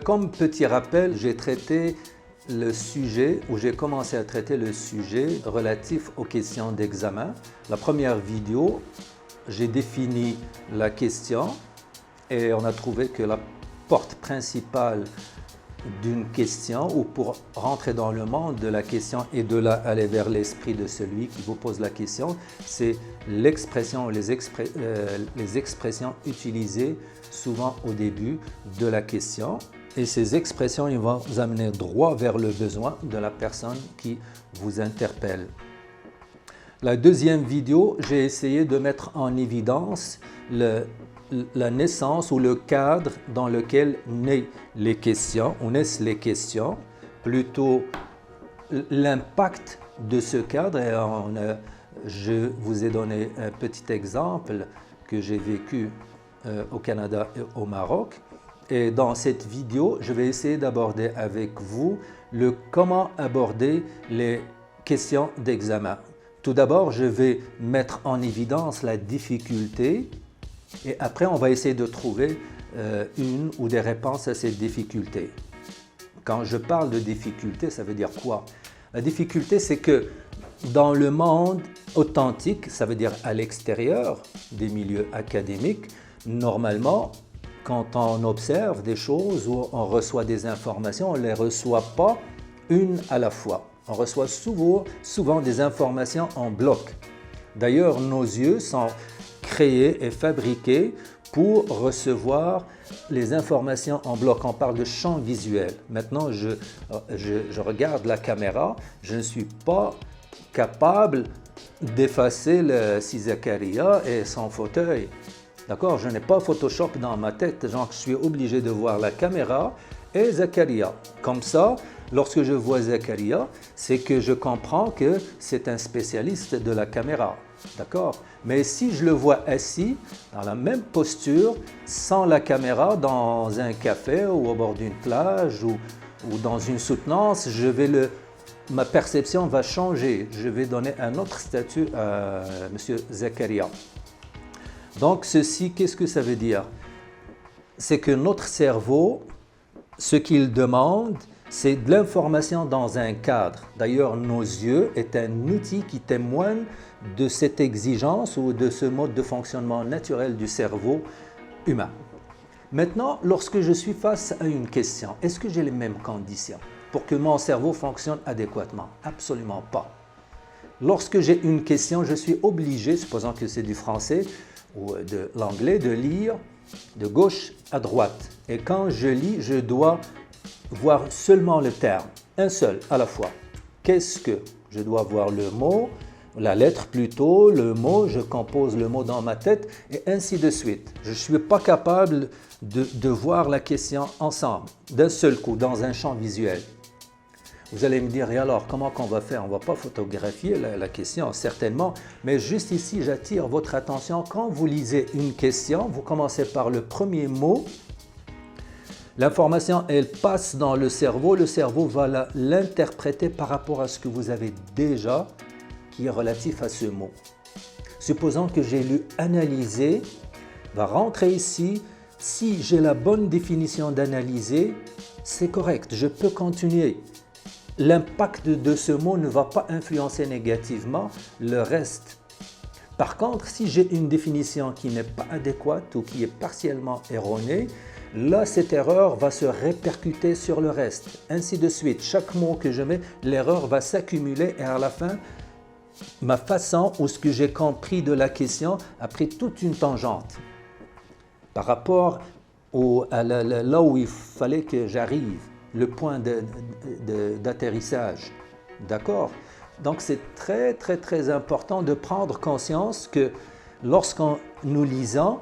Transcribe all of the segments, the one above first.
Comme petit rappel, j'ai traité le sujet, ou j'ai commencé à traiter le sujet relatif aux questions d'examen. La première vidéo, j'ai défini la question et on a trouvé que la porte principale d'une question, ou pour rentrer dans le monde de la question et de là aller vers l'esprit de celui qui vous pose la question, c'est l'expression, les expressions utilisées souvent au début de la question. Et ces expressions, ils vont vous amener droit vers le besoin de la personne qui vous interpelle. La deuxième vidéo, j'ai essayé de mettre en évidence la naissance ou le cadre dans lequel naissent les questions, plutôt l'impact de ce cadre. Et je vous ai donné un petit exemple que j'ai vécu au Canada et au Maroc. Et dans cette vidéo, je vais essayer d'aborder avec vous comment aborder les questions d'examen. Tout d'abord, je vais mettre en évidence la difficulté et après, on va essayer de trouver une ou des réponses à cette difficulté. Quand je parle de difficulté, ça veut dire quoi? La difficulté, c'est que dans le monde authentique, ça veut dire à l'extérieur des milieux académiques, normalement, quand on observe des choses ou on reçoit des informations, on ne les reçoit pas une à la fois. On reçoit souvent des informations en bloc. D'ailleurs, nos yeux sont créés et fabriqués pour recevoir les informations en bloc. On parle de champ visuel. Maintenant, je regarde la caméra, je ne suis pas capable d'effacer le Zakaria et son fauteuil. D'accord? Je n'ai pas Photoshop dans ma tête, genre je suis obligé de voir la caméra et Zakaria. Comme ça, lorsque je vois Zakaria, c'est que je comprends que c'est un spécialiste de la caméra. D'accord? Mais si je le vois assis, dans la même posture, sans la caméra, dans un café ou au bord d'une plage ou dans une soutenance, ma perception va changer. Je vais donner un autre statut à M. Zakaria. Donc ceci, qu'est-ce que ça veut dire? C'est que notre cerveau, ce qu'il demande, c'est de l'information dans un cadre. D'ailleurs, nos yeux est un outil qui témoigne de cette exigence ou de ce mode de fonctionnement naturel du cerveau humain. Maintenant, lorsque je suis face à une question, est-ce que j'ai les mêmes conditions pour que mon cerveau fonctionne adéquatement? Absolument pas. Lorsque j'ai une question, je suis obligé, supposons que c'est du français ou de l'anglais, de lire de gauche à droite. Et quand je lis, je dois voir seulement le terme, un seul à la fois. Qu'est-ce que? Je dois voir le mot, la lettre plutôt, le mot, je compose le mot dans ma tête et ainsi de suite. Je ne suis pas capable de voir la question ensemble, d'un seul coup, dans un champ visuel. Vous allez me dire, et alors, comment qu'on va faire? On ne va pas photographier la question, certainement, mais juste ici, j'attire votre attention. Quand vous lisez une question, vous commencez par le premier mot. L'information, elle passe dans le cerveau va l'interpréter par rapport à ce que vous avez déjà, qui est relatif à ce mot. Supposons que j'ai lu « analyser », va rentrer ici. Si j'ai la bonne définition d'analyser, c'est correct, je peux continuer. L'impact de ce mot ne va pas influencer négativement le reste. Par contre, si j'ai une définition qui n'est pas adéquate ou qui est partiellement erronée, là, cette erreur va se répercuter sur le reste. Ainsi de suite. Chaque mot que je mets, l'erreur va s'accumuler et à la fin, ma façon ou ce que j'ai compris de la question a pris toute une tangente par rapport là où il fallait que j'arrive, le point d'atterrissage. D'accord? Donc, c'est très, très, très important de prendre conscience que lorsqu'on nous lisons,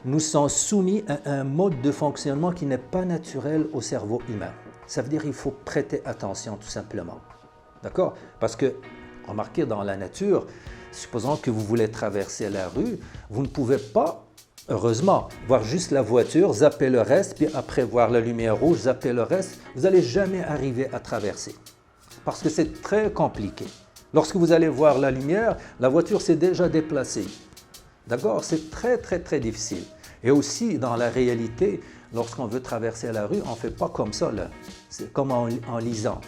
nous sommes soumis à un mode de fonctionnement qui n'est pas naturel au cerveau humain. Ça veut dire qu'il faut prêter attention tout simplement. D'accord? Parce que, remarquez dans la nature, supposons que vous voulez traverser la rue, vous ne pouvez pas, heureusement, voir juste la voiture, zapper le reste, puis après voir la lumière rouge, zapper le reste. Vous n'allez jamais arriver à traverser. Parce que c'est très compliqué. Lorsque vous allez voir la lumière, la voiture s'est déjà déplacée. D'accord? C'est très, très, très difficile. Et aussi, dans la réalité, lorsqu'on veut traverser la rue, on ne fait pas comme ça, là. C'est comme en lisant.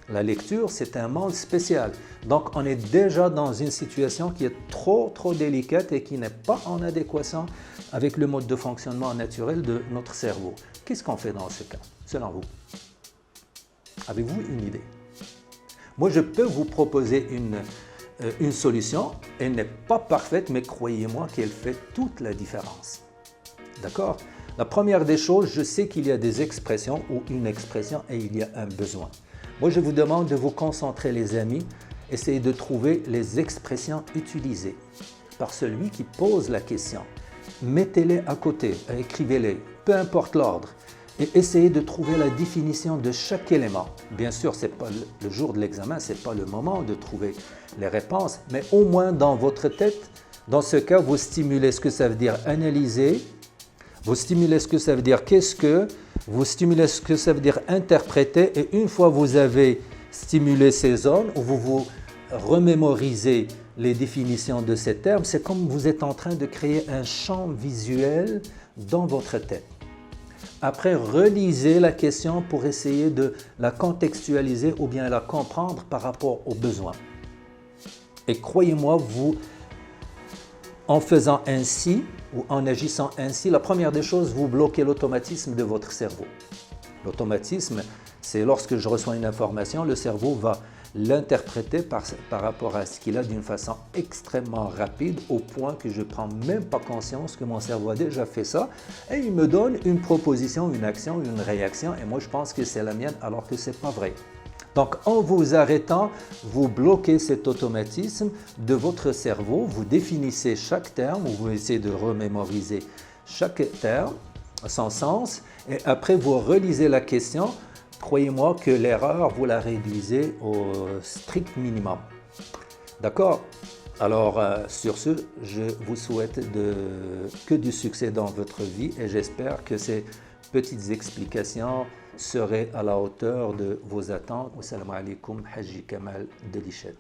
La lecture, c'est un monde spécial. Donc, on est déjà dans une situation qui est trop délicate et qui n'est pas en adéquation avec le mode de fonctionnement naturel de notre cerveau. Qu'est-ce qu'on fait dans ce cas, selon vous? Avez-vous une idée? Moi, je peux vous proposer une solution. Elle n'est pas parfaite, mais croyez-moi qu'elle fait toute la différence. D'accord? La première des choses, je sais qu'il y a des expressions ou une expression et il y a un besoin. Moi, je vous demande de vous concentrer, les amis. Essayez de trouver les expressions utilisées par celui qui pose la question. Mettez-les à côté, écrivez-les, peu importe l'ordre. Et essayez de trouver la définition de chaque élément. Bien sûr, c'est pas le jour de l'examen, ce n'est pas le moment de trouver les réponses, mais au moins dans votre tête, dans ce cas, vous stimulez ce que ça veut dire analyser, vous stimulez ce que ça veut dire qu'est-ce que, vous stimulez ce que ça veut dire interpréter, et une fois que vous avez stimulé ces zones, ou vous remémorisez les définitions de ces termes, c'est comme vous êtes en train de créer un champ visuel dans votre tête. Après, relisez la question pour essayer de la contextualiser ou bien la comprendre par rapport aux besoins. Et croyez-moi, en faisant ainsi ou en agissant ainsi, la première des choses, vous bloquez l'automatisme de votre cerveau. L'automatisme, c'est lorsque je reçois une information, le cerveau va l'interpréter par rapport à ce qu'il a d'une façon extrêmement rapide, au point que je ne prends même pas conscience que mon cerveau a déjà fait ça, et il me donne une proposition, une action, une réaction, et moi je pense que c'est la mienne alors que ce n'est pas vrai. Donc en vous arrêtant, vous bloquez cet automatisme de votre cerveau, vous définissez chaque terme, ou vous essayez de remémoriser chaque terme, son sens, et après vous relisez la question. Croyez-moi que l'erreur, vous la réduisez au strict minimum. D'accord? Alors, sur ce, je vous souhaite que du succès dans votre vie et j'espère que ces petites explications seraient à la hauteur de vos attentes. Wassalamu alaikum, Haji Kamal Delichet.